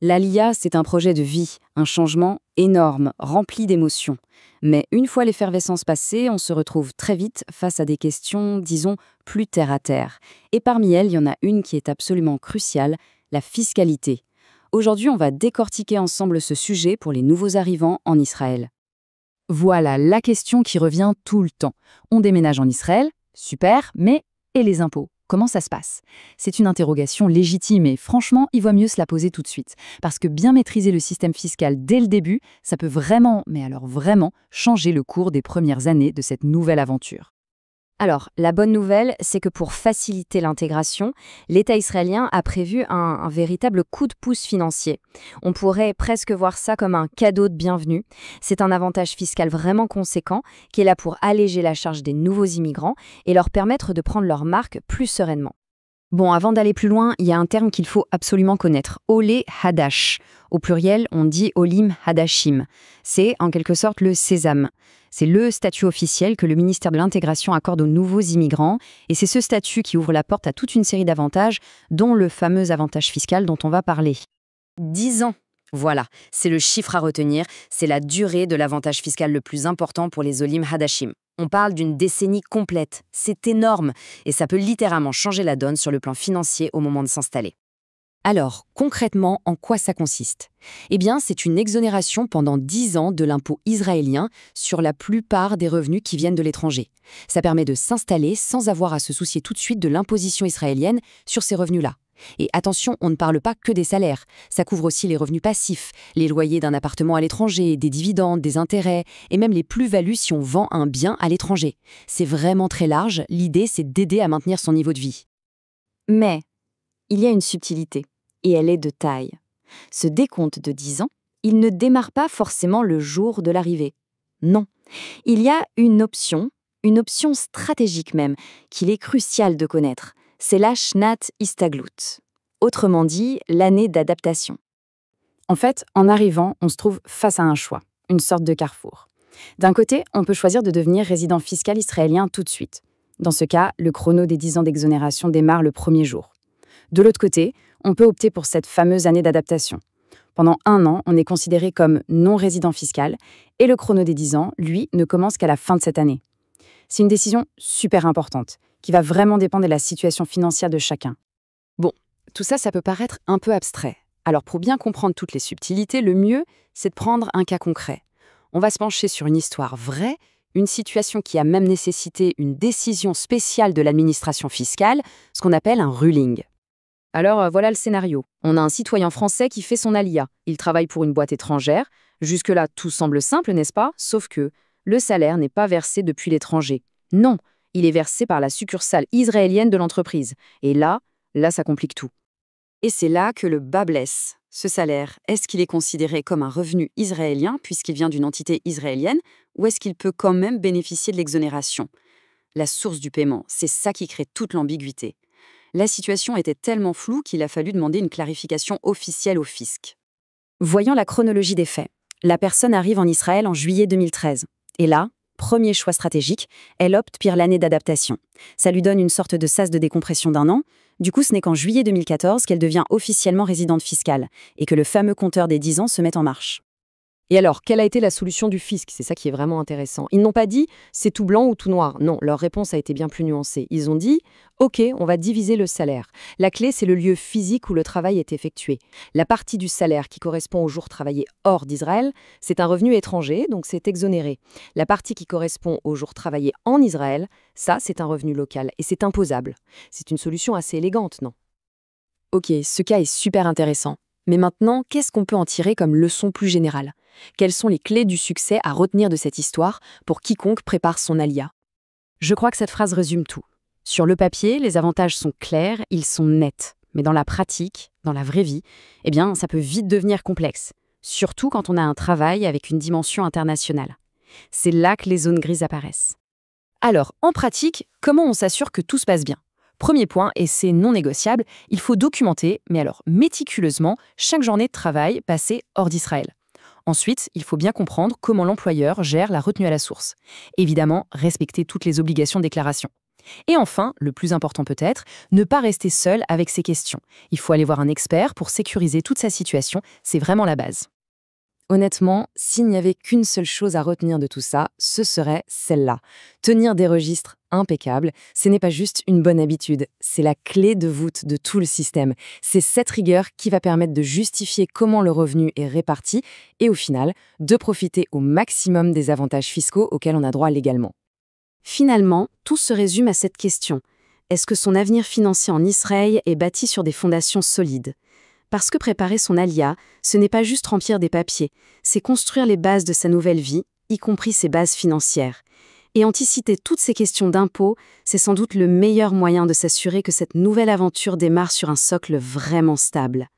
L'Aliyah, c'est un projet de vie, un changement énorme, rempli d'émotions. Mais une fois l'effervescence passée, on se retrouve très vite face à des questions, disons, plus terre à terre. Et parmi elles, il y en a une qui est absolument cruciale, la fiscalité. Aujourd'hui, on va décortiquer ensemble ce sujet pour les nouveaux arrivants en Israël. Voilà la question qui revient tout le temps. On déménage en Israël, super, mais et les impôts? Comment ça se passe? C'est une interrogation légitime et franchement, il vaut mieux se la poser tout de suite. Parce que bien maîtriser le système fiscal dès le début, ça peut vraiment, mais alors vraiment, changer le cours des premières années de cette nouvelle aventure. Alors, la bonne nouvelle, c'est que pour faciliter l'intégration, l'État israélien a prévu un véritable coup de pouce financier. On pourrait presque voir ça comme un cadeau de bienvenue. C'est un avantage fiscal vraiment conséquent qui est là pour alléger la charge des nouveaux immigrants et leur permettre de prendre leur marque plus sereinement. Bon, avant d'aller plus loin, il y a un terme qu'il faut absolument connaître, Olé Hadash. Au pluriel, on dit Olim Hadashim. C'est en quelque sorte le sésame. C'est le statut officiel que le ministère de l'Intégration accorde aux nouveaux immigrants, et c'est ce statut qui ouvre la porte à toute une série d'avantages, dont le fameux avantage fiscal dont on va parler. 10 ans. Voilà, c'est le chiffre à retenir, c'est la durée de l'avantage fiscal le plus important pour les Olim Hadashim. On parle d'une décennie complète, c'est énorme, et ça peut littéralement changer la donne sur le plan financier au moment de s'installer. Alors, concrètement, en quoi ça consiste? Eh bien, c'est une exonération pendant 10 ans de l'impôt israélien sur la plupart des revenus qui viennent de l'étranger. Ça permet de s'installer sans avoir à se soucier tout de suite de l'imposition israélienne sur ces revenus-là. Et attention, on ne parle pas que des salaires. Ça couvre aussi les revenus passifs, les loyers d'un appartement à l'étranger, des dividendes, des intérêts, et même les plus-values si on vend un bien à l'étranger. C'est vraiment très large, l'idée c'est d'aider à maintenir son niveau de vie. Mais, il y a une subtilité. Et elle est de taille. Ce décompte de 10 ans, il ne démarre pas forcément le jour de l'arrivée. Non, il y a une option stratégique même, qu'il est crucial de connaître. C'est la Shnat Istaglut. Autrement dit, l'année d'adaptation. En fait, en arrivant, on se trouve face à un choix, une sorte de carrefour. D'un côté, on peut choisir de devenir résident fiscal israélien tout de suite. Dans ce cas, le chrono des 10 ans d'exonération démarre le premier jour. De l'autre côté, on peut opter pour cette fameuse année d'adaptation. Pendant 1 an, on est considéré comme non-résident fiscal et le chrono des 10 ans, lui, ne commence qu'à la fin de cette année. C'est une décision super importante qui va vraiment dépendre de la situation financière de chacun. Bon, tout ça, ça peut paraître un peu abstrait. Alors pour bien comprendre toutes les subtilités, le mieux, c'est de prendre un cas concret. On va se pencher sur une histoire vraie, une situation qui a même nécessité une décision spéciale de l'administration fiscale, ce qu'on appelle un ruling. Alors voilà le scénario. On a un citoyen français qui fait son Aliyah. Il travaille pour une boîte étrangère. Jusque-là, tout semble simple, n'est-ce pas? Sauf que le salaire n'est pas versé depuis l'étranger. Non, il est versé par la succursale israélienne de l'entreprise. Et là, ça complique tout. Et c'est là que le bas blesse. Ce salaire, est-ce qu'il est considéré comme un revenu israélien puisqu'il vient d'une entité israélienne ou est-ce qu'il peut quand même bénéficier de l'exonération? La source du paiement, c'est ça qui crée toute l'ambiguïté. La situation était tellement floue qu'il a fallu demander une clarification officielle au fisc. Voyons la chronologie des faits. La personne arrive en Israël en juillet 2013. Et là, premier choix stratégique, elle opte pour l'année d'adaptation. Ça lui donne une sorte de sas de décompression d'1 an. Du coup, ce n'est qu'en juillet 2014 qu'elle devient officiellement résidente fiscale et que le fameux compteur des 10 ans se met en marche. Et alors, quelle a été la solution du fisc? C'est ça qui est vraiment intéressant. Ils n'ont pas dit « c'est tout blanc ou tout noir ». Non, leur réponse a été bien plus nuancée. Ils ont dit « ok, on va diviser le salaire. La clé, c'est le lieu physique où le travail est effectué. La partie du salaire qui correspond aux jours travaillés hors d'Israël, c'est un revenu étranger, donc c'est exonéré. La partie qui correspond aux jours travaillés en Israël, ça, c'est un revenu local et c'est imposable. C'est une solution assez élégante, non? Ok, ce cas est super intéressant. Mais maintenant, qu'est-ce qu'on peut en tirer comme leçon plus générale? Quelles sont les clés du succès à retenir de cette histoire pour quiconque prépare son Aliyah? Je crois que cette phrase résume tout. Sur le papier, les avantages sont clairs, ils sont nets. Mais dans la pratique, dans la vraie vie, eh bien, ça peut vite devenir complexe. Surtout quand on a un travail avec une dimension internationale. C'est là que les zones grises apparaissent. Alors, en pratique, comment on s'assure que tout se passe bien? Premier point, et c'est non négociable, il faut documenter, mais alors méticuleusement, chaque journée de travail passée hors d'Israël. Ensuite, il faut bien comprendre comment l'employeur gère la retenue à la source. Évidemment, respecter toutes les obligations de déclaration. Et enfin, le plus important peut-être, ne pas rester seul avec ses questions. Il faut aller voir un expert pour sécuriser toute sa situation, c'est vraiment la base. Honnêtement, s'il n'y avait qu'une seule chose à retenir de tout ça, ce serait celle-là. Tenir des registres impeccables, ce n'est pas juste une bonne habitude, c'est la clé de voûte de tout le système. C'est cette rigueur qui va permettre de justifier comment le revenu est réparti et au final, de profiter au maximum des avantages fiscaux auxquels on a droit légalement. Finalement, tout se résume à cette question. Est-ce que son avenir financier en Israël est bâti sur des fondations solides ? Parce que préparer son alia, ce n'est pas juste remplir des papiers, c'est construire les bases de sa nouvelle vie, y compris ses bases financières. Et anticiper toutes ces questions d'impôts, c'est sans doute le meilleur moyen de s'assurer que cette nouvelle aventure démarre sur un socle vraiment stable.